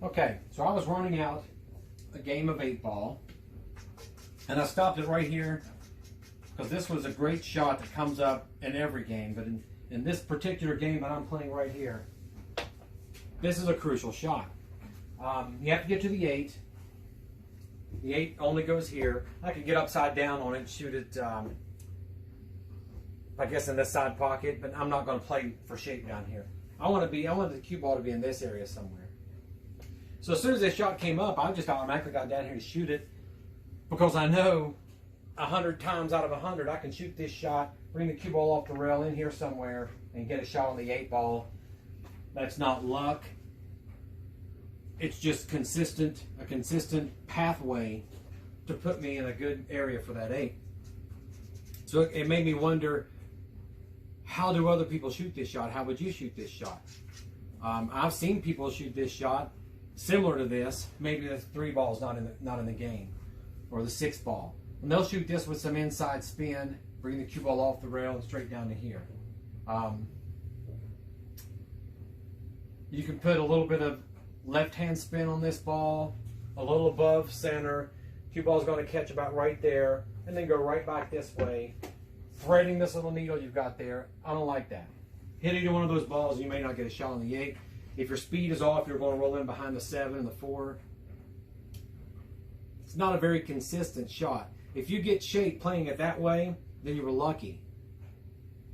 Okay, so I was running out a game of 8-ball, and I stopped it right here because this was a great shot that comes up in every game, but in this particular game that I'm playing right here, this is a crucial shot. You have to get to the 8. The 8 only goes here. I could get upside down on it and shoot it, I guess, in this side pocket, but I'm not going to play for shape down here. I want the cue ball to be in this area somewhere. So as soon as this shot came up, I just automatically got down here to shoot it because I know 100 times out of 100 I can shoot this shot, bring the cue ball off the rail in here somewhere, and get a shot on the 8-ball. That's not luck. It's just a consistent pathway to put me in a good area for that 8. So it made me wonder, how do other people shoot this shot? How would you shoot this shot? I've seen people shoot this shot similar to this. Maybe the 3 ball's not in the game, or the 6 ball. And they'll shoot this with some inside spin, bring the cue ball off the rail and straight down to here. You can put a little bit of left-hand spin on this ball, a little above center. Cue ball's going to catch about right there, and then go right back this way, threading this little needle you've got there. I don't like that. Hit either one of those balls, you may not get a shot on the 8. If your speed is off, you're going to roll in behind the 7 and the 4. It's not a very consistent shot. If you get shape playing it that way, then you were lucky.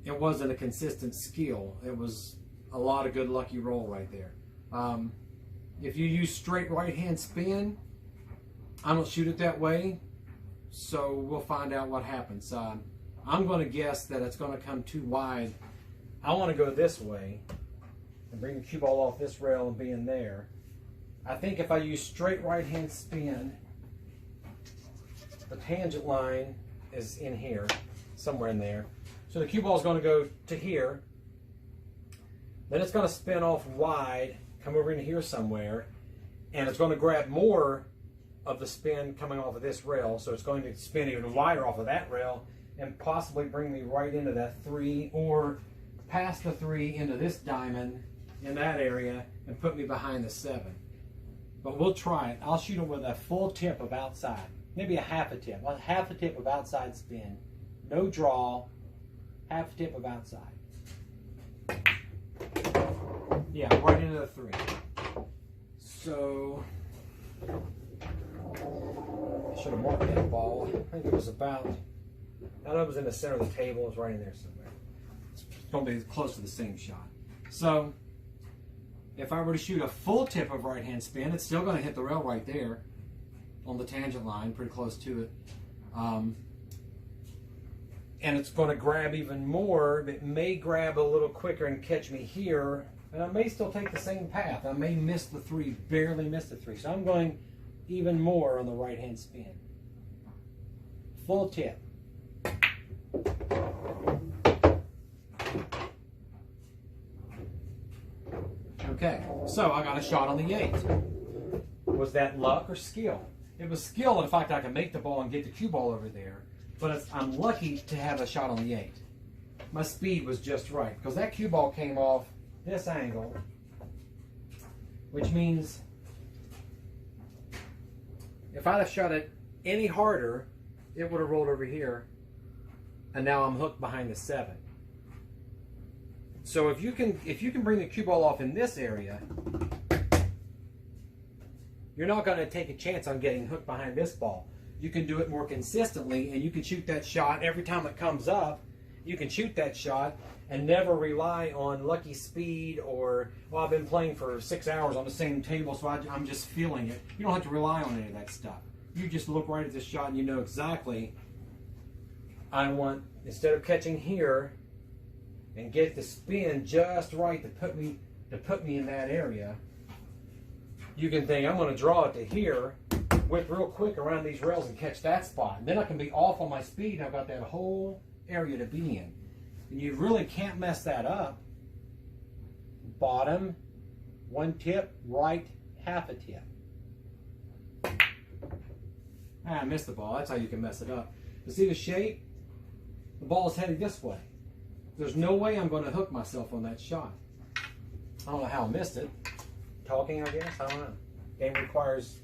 It wasn't a consistent skill. It was a lot of good lucky roll right there. If you use straight right-hand spin, I don't shoot it that way, so we'll find out what happens. I'm going to guess that it's going to come too wide. I want to go this way and bring the cue ball off this rail and be in there. I think if I use straight right-hand spin, the tangent line is in here, somewhere in there. So the cue ball is going to go to here. Then it's going to spin off wide, come over in here somewhere, and it's going to grab more of the spin coming off of this rail. So it's going to spin even wider off of that rail and possibly bring me right into that 3, or past the 3 into this diamond in that area and put me behind the 7. But we'll try it. I'll shoot it with a full tip of outside, maybe a half a tip of outside spin, no draw, half a tip of outside. Yeah, right into the 3. So I should have marked that ball. I think it was about, I know it was in the center of the table. It was right in there somewhere. It's going to be close to the same shot. So if I were to shoot a full tip of right-hand spin, it's still going to hit the rail right there on the tangent line, pretty close to it. And it's going to grab even more. It may grab a little quicker and catch me here, and I may still take the same path. I may miss the 3, barely miss the 3. So I'm going even more on the right-hand spin. Full tip. Okay, so I got a shot on the 8. Was that luck or skill? It was skill, in fact I can make the ball and get the cue ball over there, but I'm lucky to have a shot on the 8. My speed was just right, because that cue ball came off this angle, which means if I'd have shot it any harder, it would have rolled over here, and now I'm hooked behind the 7. So if you can bring the cue ball off in this area, you're not going to take a chance on getting hooked behind this ball. You can do it more consistently, and you can shoot that shot every time it comes up. You can shoot that shot and never rely on lucky speed or, well, I've been playing for 6 hours on the same table, so I'm just feeling it. You don't have to rely on any of that stuff. You just look right at this shot and you know exactly, I want, instead of catching here and get the spin just right to put me in that area, you can think, I'm going to draw it to here, whip real quick around these rails and catch that spot. And then I can be off on my speed, and I've got that whole area to be in. And you really can't mess that up. Bottom, 1 tip, right, half a tip. I missed the ball. That's how you can mess it up. You see the shape? The ball is headed this way. There's no way I'm going to hook myself on that shot. I don't know how I missed it. Talking, I guess? I don't know. Game requires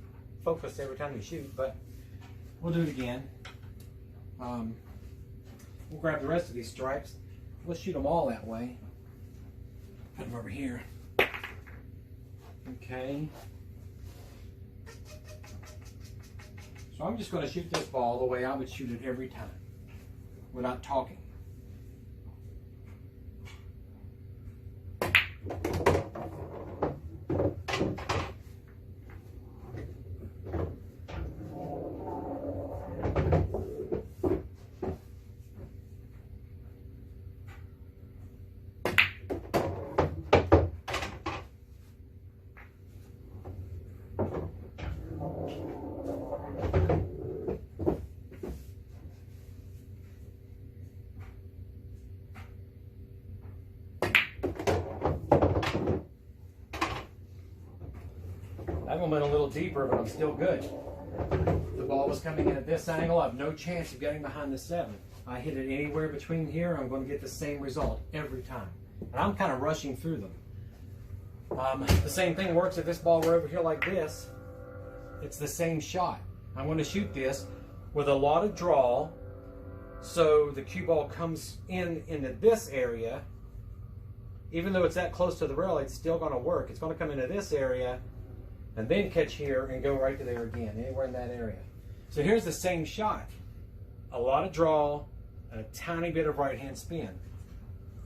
focus every time you shoot, but we'll do it again. We'll grab the rest of these stripes. We'll shoot them all that way. Put them over here. Okay. So I'm just going to shoot this ball the way I would shoot it every time, without talking. That one went a little deeper, but I'm still good. The ball was coming in at this angle. I have no chance of getting behind the 7. I hit it anywhere between here, I'm going to get the same result every time. And I'm kind of rushing through them. The same thing works if this ball were over here like this. It's the same shot. I'm going to shoot this with a lot of draw, so the cue ball comes into this area. Even though it's that close to the rail, it's still going to work. It's going to come into this area and then catch here and go right to there again, anywhere in that area. So here's the same shot. A lot of draw, and a tiny bit of right-hand spin.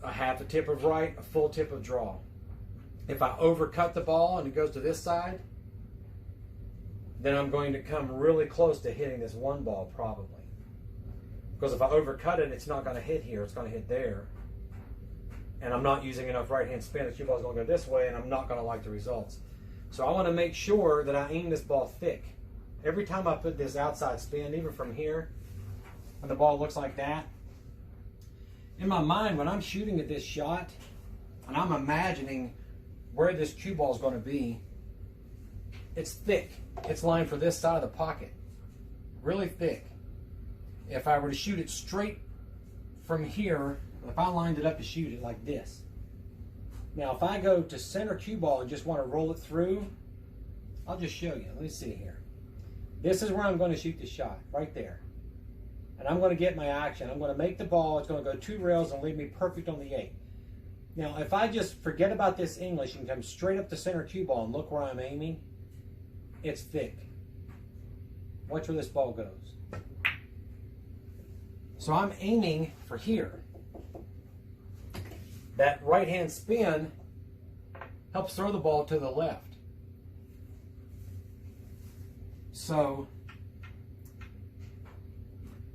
A half a tip of right, a full tip of draw. If I overcut the ball and it goes to this side, then I'm going to come really close to hitting this one ball probably. Because if I overcut it, it's not going to hit here, it's going to hit there. And I'm not using enough right-hand spin, the cue ball is going to go this way, and I'm not going to like the results. So I want to make sure that I aim this ball thick. Every time I put this outside spin, even from here, and the ball looks like that, in my mind, when I'm shooting at this shot, and I'm imagining where this cue ball is going to be, it's thick. It's lined for this side of the pocket. Really thick. If I were to shoot it straight from here, if I lined it up to shoot it like this. Now, if I go to center cue ball and just want to roll it through, I'll just show you. Let me see here. This is where I'm going to shoot the shot, right there. And I'm going to get my action. I'm going to make the ball. It's going to go 2 rails and leave me perfect on the 8. Now, if I just forget about this English and come straight up the center cue ball and look where I'm aiming, it's thick. Watch where this ball goes. So I'm aiming for here. That right-hand spin helps throw the ball to the left. So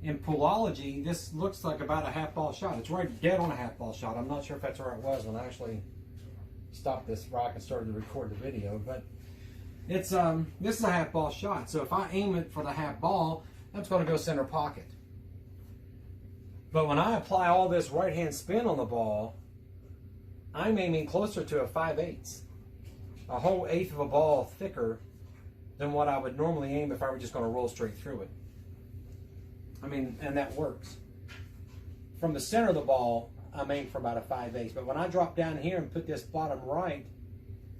in Poolology, this looks like about a half-ball shot. It's right dead on a half-ball shot. I'm not sure if that's where it was when I actually stopped this rock and started to record the video, but it's this is a half-ball shot. So if I aim it for the half ball, that's going to go center pocket. But when I apply all this right-hand spin on the ball, I'm aiming closer to a 5/8, a whole 1/8 of a ball thicker than what I would normally aim if I were just going to roll straight through it. I mean, and that works. From the center of the ball, I'm aiming for about a 5/8. But when I drop down here and put this bottom right,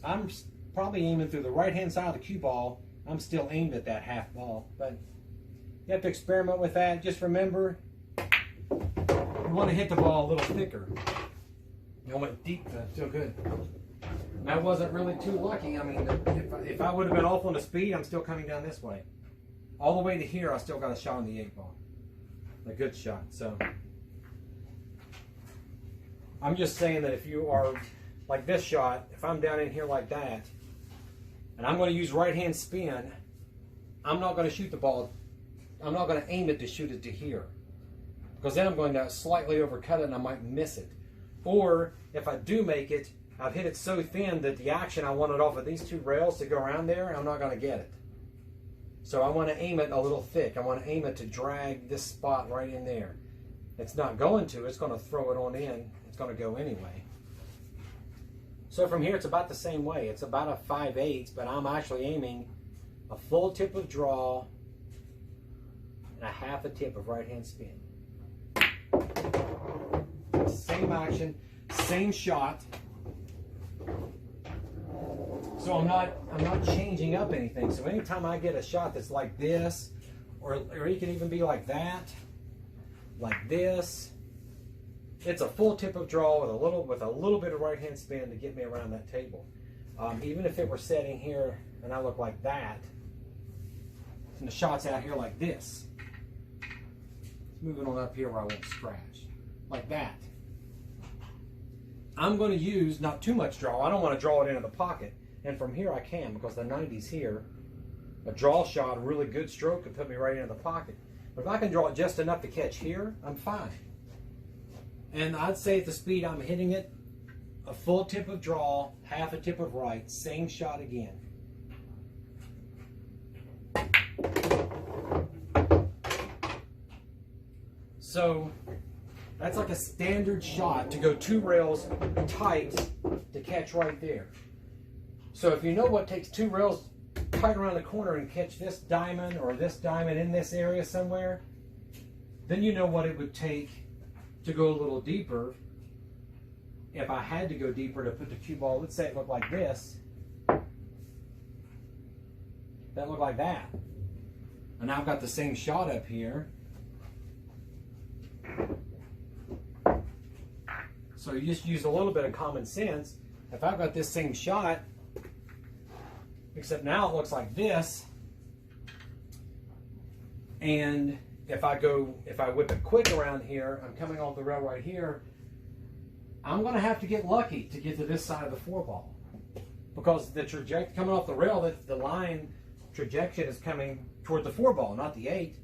I'm probably aiming through the right-hand side of the cue ball. I'm still aimed at that half ball. But you have to experiment with that. Just remember, you want to hit the ball a little thicker. I went deep to feel good. And I wasn't really too lucky. I mean, if I would have been off on the speed, I'm still coming down this way. All the way to here, I still got a shot on the 8 ball. A good shot. So I'm just saying that if you are like this shot, if I'm down in here like that, and I'm going to use right-hand spin, I'm not going to shoot the ball. I'm not going to aim it to shoot it to here. Because then I'm going to slightly overcut it and I might miss it. Or if I do make it, I've hit it so thin that the action I wanted off of these 2 rails to go around there, I'm not going to get it. So I want to aim it a little thick. I want to aim it to drag this spot right in there. It's not going to. It's going to throw it on in. It's going to go anyway. So from here, it's about the same way. It's about a 5/8, but I'm actually aiming a full tip of draw and a half a tip of right-hand spin. Same action, same shot. So I'm not changing up anything. So anytime I get a shot that's like this, or it can even be like that, like this, it's a full tip of draw with a little bit of right hand spin to get me around that table. Even if it were setting here and I look like that, and the shot's out here like this, moving on up here where I won't scratch, like that. I'm going to use not too much draw. I don't want to draw it into the pocket. And from here I can, because the 90's here. A draw shot, a really good stroke could put me right into the pocket. But if I can draw it just enough to catch here, I'm fine. And I'd say at the speed I'm hitting it, a full tip of draw, half a tip of right, same shot again. So that's like a standard shot to go 2 rails tight to catch right there. So if you know what takes 2 rails tight around the corner and catch this diamond or this diamond in this area somewhere, then you know what it would take to go a little deeper. If I had to go deeper to put the cue ball, let's say it looked like this, that looked like that. And now I've got the same shot up here. So you just use a little bit of common sense. If I've got this same shot, except now it looks like this, and if I whip it quick around here, I'm coming off the rail right here, I'm going to have to get lucky to get to this side of the 4-ball, because the trajectory coming off the rail, the line trajectory is coming toward the 4-ball, not the 8.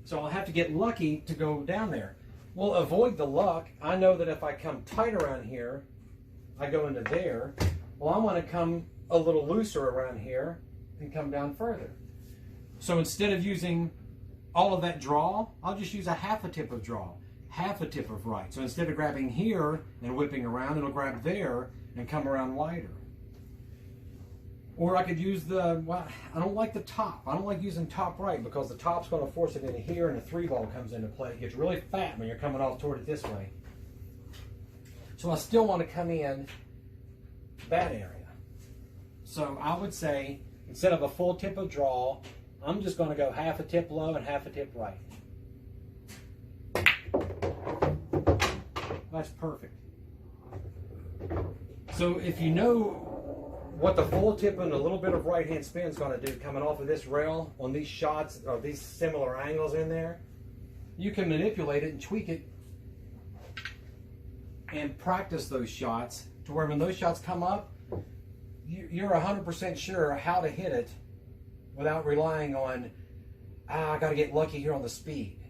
So I'll have to get lucky to go down there. Well, avoid the luck. I know that if I come tight around here, I go into there. Well, I want to come a little looser around here and come down further. So instead of using all of that draw, I'll just use a half a tip of draw, half a tip of right. So instead of grabbing here and whipping around, it'll grab there and come around wider. Or I could use well, I don't like the top. I don't like using top right, because the top's going to force it into here and the 3-ball comes into play. It gets really fat when you're coming off toward it this way. So I still want to come in that area. So I would say, instead of a full tip of draw, I'm just going to go half a tip low and half a tip right. That's perfect. So if you know what the full tip and a little bit of right hand spin is going to do coming off of this rail on these shots or these similar angles in there, you can manipulate it and tweak it and practice those shots to where when those shots come up, you're 100% sure how to hit it without relying on, I got to get lucky here on the speed.